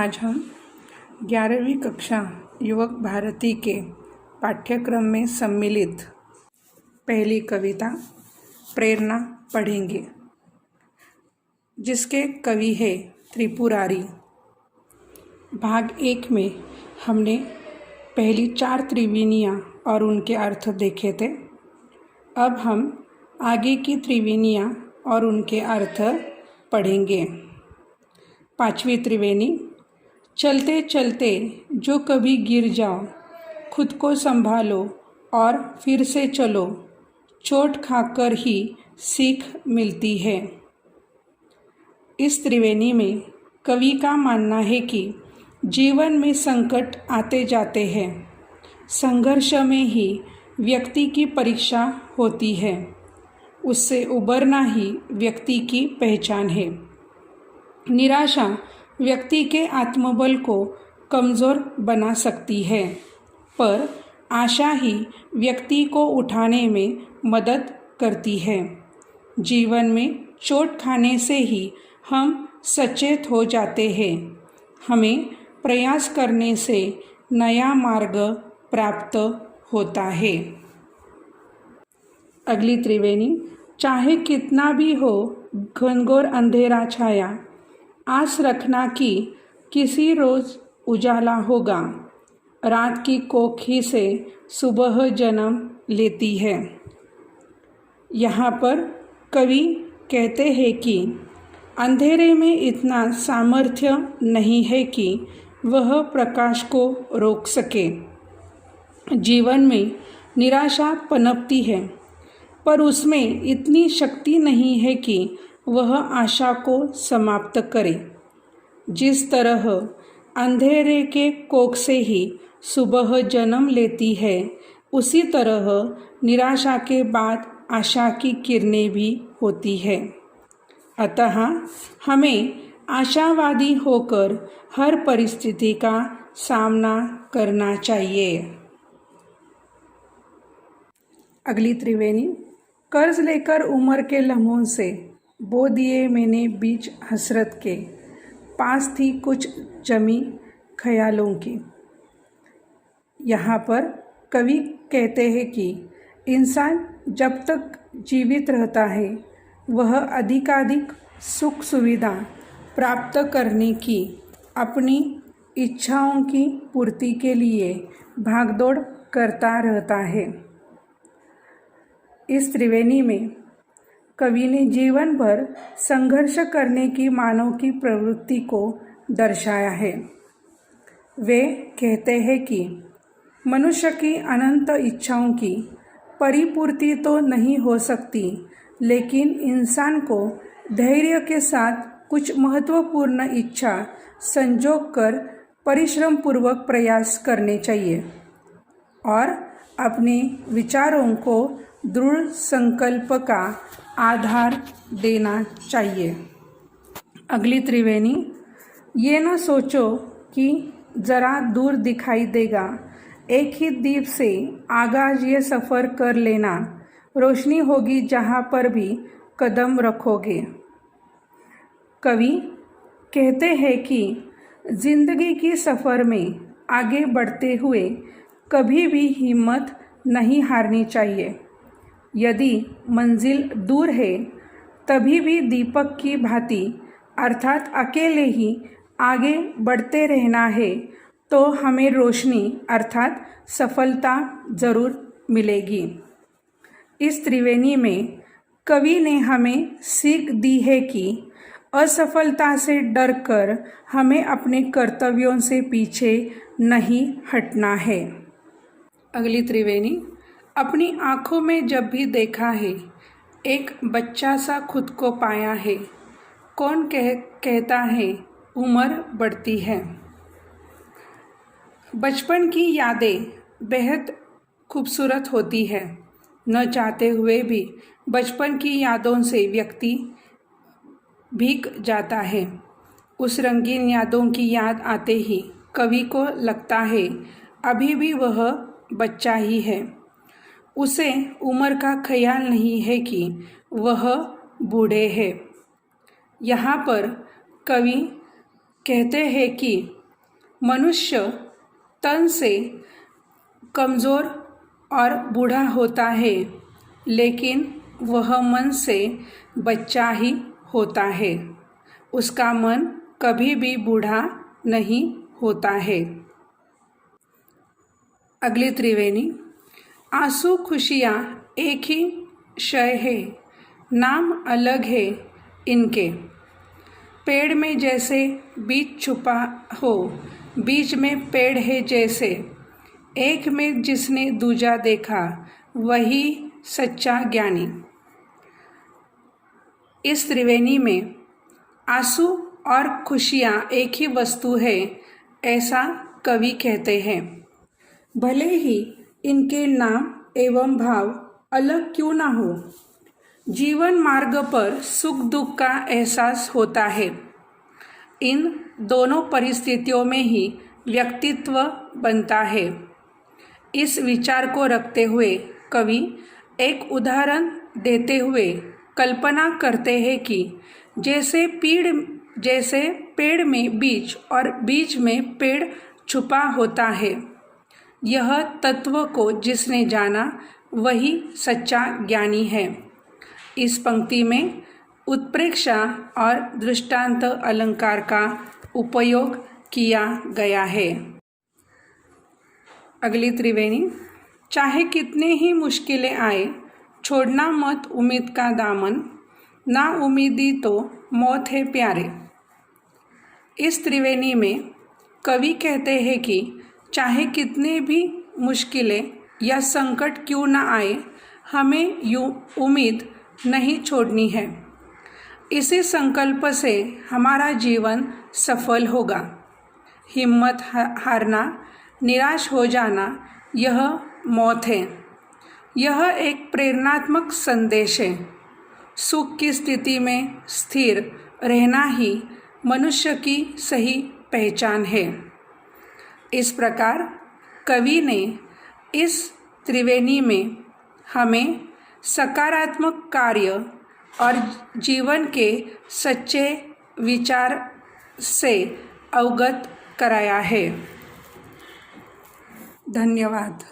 आज हम 11वीं कक्षा युवक भारती के पाठ्यक्रम में सम्मिलित पहली कविता प्रेरणा पढ़ेंगे, जिसके कवि है त्रिपुरारी। भाग 1 में हमने पहली 4 त्रिवेणियाँ और उनके अर्थ देखे थे। अब हम आगे की त्रिवेणियाँ और उनके अर्थ पढ़ेंगे। 5वीं त्रिवेणी, चलते चलते जो कभी गिर जाओ, खुद को संभालो और फिर से चलो, चोट खाकर ही सीख मिलती है। इस त्रिवेणी में कवि का मानना है कि जीवन में संकट आते जाते हैं, संघर्ष में ही व्यक्ति की परीक्षा होती है, उससे उबरना ही व्यक्ति की पहचान है। निराशा व्यक्ति के आत्मबल को कमज़ोर बना सकती है, पर आशा ही व्यक्ति को उठाने में मदद करती है। जीवन में चोट खाने से ही हम सचेत हो जाते हैं। हमें प्रयास करने से नया मार्ग प्राप्त होता है। अगली त्रिवेणी, चाहे कितना भी हो घनघोर अंधेरा छाया, आस रखना कि किसी रोज़ उजाला होगा। रात की कोखी से सुबह जन्म लेती है। यहाँ पर कवि कहते हैं कि अंधेरे में इतना सामर्थ्य नहीं है कि वह प्रकाश को रोक सके। जीवन में निराशा पनपती है, पर उसमें इतनी शक्ति नहीं है कि वह आशा को समाप्त करे। जिस तरह अंधेरे के कोख से ही सुबह जन्म लेती है, उसी तरह निराशा के बाद आशा की किरणें भी होती है। अतः हमें आशावादी होकर हर परिस्थिति का सामना करना चाहिए। अगली त्रिवेणी, कर्ज लेकर उम्र के लम्हों से बो दिए मैंने बीज हसरत के, पास थी कुछ जमी ख्यालों की। यहाँ पर कवि कहते हैं कि इंसान जब तक जीवित रहता है, वह अधिकाधिक सुख सुविधा प्राप्त करने की, अपनी इच्छाओं की पूर्ति के लिए भागदौड़ करता रहता है। इस त्रिवेणी में कवि ने जीवन भर संघर्ष करने की मानव की प्रवृत्ति को दर्शाया है। वे कहते हैं कि मनुष्य की अनंत इच्छाओं की परिपूर्ति तो नहीं हो सकती, लेकिन इंसान को धैर्य के साथ कुछ महत्वपूर्ण इच्छा संजोग कर परिश्रम पूर्वक प्रयास करने चाहिए और अपने विचारों को दृढ़ संकल्प का आधार देना चाहिए। अगली त्रिवेणी, ये न सोचो कि ज़रा दूर दिखाई देगा, एक ही दीप से आगाज ये सफ़र कर लेना, रोशनी होगी जहाँ पर भी कदम रखोगे। कवि कहते हैं कि जिंदगी की सफ़र में आगे बढ़ते हुए कभी भी हिम्मत नहीं हारनी चाहिए। यदि मंजिल दूर है, तभी भी दीपक की भांति अर्थात अकेले ही आगे बढ़ते रहना है, तो हमें रोशनी अर्थात सफलता ज़रूर मिलेगी। इस त्रिवेणी में कवि ने हमें सीख दी है कि असफलता से डरकर हमें अपने कर्तव्यों से पीछे नहीं हटना है। अगली त्रिवेणी, अपनी आँखों में जब भी देखा है, एक बच्चा सा खुद को पाया है, कौन कहता है उम्र बढ़ती है। बचपन की यादें बेहद खूबसूरत होती है। न चाहते हुए भी बचपन की यादों से व्यक्ति भीग जाता है। उस रंगीन यादों की याद आते ही कवि को लगता है अभी भी वह बच्चा ही है। उसे उम्र का ख्याल नहीं है कि वह बूढ़े हैं। यहाँ पर कवि कहते हैं कि मनुष्य तन से कमज़ोर और बूढ़ा होता है, लेकिन वह मन से बच्चा ही होता है। उसका मन कभी भी बूढ़ा नहीं होता है। अगली त्रिवेणी। आंसू खुशियाँ एक ही शय है, नाम अलग है इनके। पेड़ में जैसे बीज छुपा हो, बीज में पेड़ है जैसे। एक में जिसने दूजा देखा, वही सच्चा ज्ञानी। इस त्रिवेणी में आंसू और खुशियाँ एक ही वस्तु है, ऐसा कवि कहते हैं। भले ही इनके नाम एवं भाव अलग क्यों ना हो, जीवन मार्ग पर सुख दुख का एहसास होता है। इन दोनों परिस्थितियों में ही व्यक्तित्व बनता है। इस विचार को रखते हुए कवि एक उदाहरण देते हुए कल्पना करते हैं कि जैसे पेड़ में बीज और बीज में पेड़ छुपा होता है, यह तत्व को जिसने जाना वही सच्चा ज्ञानी है। इस पंक्ति में उत्प्रेक्षा और दृष्टांत अलंकार का उपयोग किया गया है। अगली त्रिवेणी। चाहे कितने ही मुश्किलें आए, छोड़ना मत उम्मीद का दामन, ना उम्मीदी तो मौत है प्यारे। इस त्रिवेणी में कवि कहते हैं कि चाहे कितने भी मुश्किलें या संकट क्यों ना आए, हमें यूँ उम्मीद नहीं छोड़नी है। इसी संकल्प से हमारा जीवन सफल होगा। हिम्मत हारना, निराश हो जाना, यह मौत है। यह एक प्रेरणात्मक संदेश है। सुख की स्थिति में स्थिर रहना ही मनुष्य की सही पहचान है। इस प्रकार कवि ने इस त्रिवेणी में हमें सकारात्मक कार्य और जीवन के सच्चे विचार से अवगत कराया है। धन्यवाद।